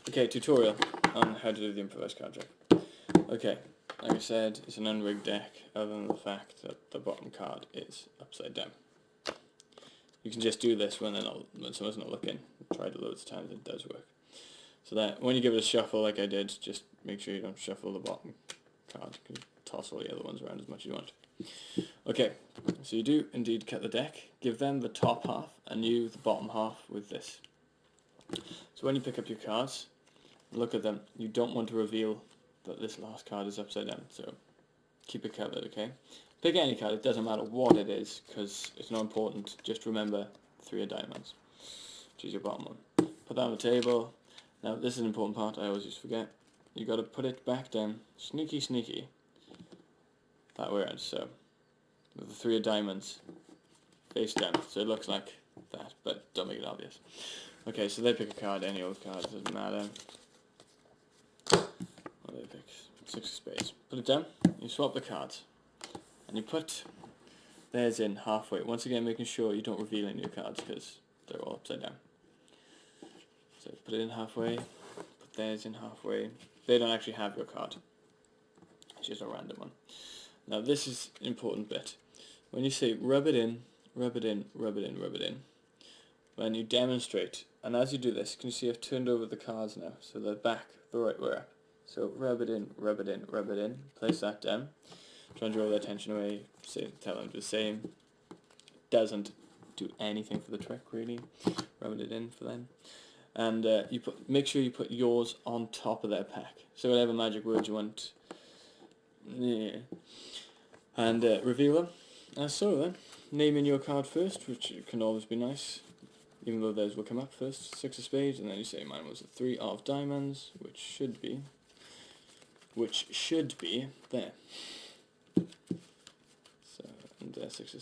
Okay, tutorial on how to do the improvised card trick. Okay, like I said, it's an unrigged deck, other than the fact that the bottom card is upside down. You can just do this when someone's not looking. I've tried it loads of times, it does work. So that when you give it a shuffle like I did, just make sure you don't shuffle the bottom card. You can toss all the other ones around as much as you want. Okay, so you do indeed cut the deck, give them the top half and you the bottom half with this. So when you pick up your cards, look at them. You don't want to reveal that this last card is upside down, so keep it covered, okay? Pick any card, it doesn't matter what it is, because it's not important. Just remember 3 of diamonds, which is your bottom one. Put that on the table. Now this is an important part, I always used to forget. You got to put it back down, sneaky, sneaky, that way around, so with the 3 of diamonds face down, so it looks like that, but don't make it obvious. Okay, so they pick a card, any old card, doesn't matter. What do they pick? 6 of spades. Put it down, you swap the cards, and you put theirs in halfway. Once again, making sure you don't reveal any of your cards, because they're all upside down. So put it in halfway, put theirs in halfway. They don't actually have your card. It's just a random one. Now this is an important bit. When you say rub it in, rub it in, rub it in, rub it in, when you demonstrate, and as you do this, can you see I've turned over the cards now, so they're back the right way up. So rub it in, rub it in, rub it in, place that down, try and draw their attention away, tell them to do the same. Doesn't do anything for the trick really, rubbing it in for them. And make sure you put yours on top of their pack, so whatever magic words you want, and reveal them. And so then, naming your card first, which can always be nice, even though theirs will come up first. 6 of spades, and then you say mine was a 3 of diamonds, which should be there. So, and 6 of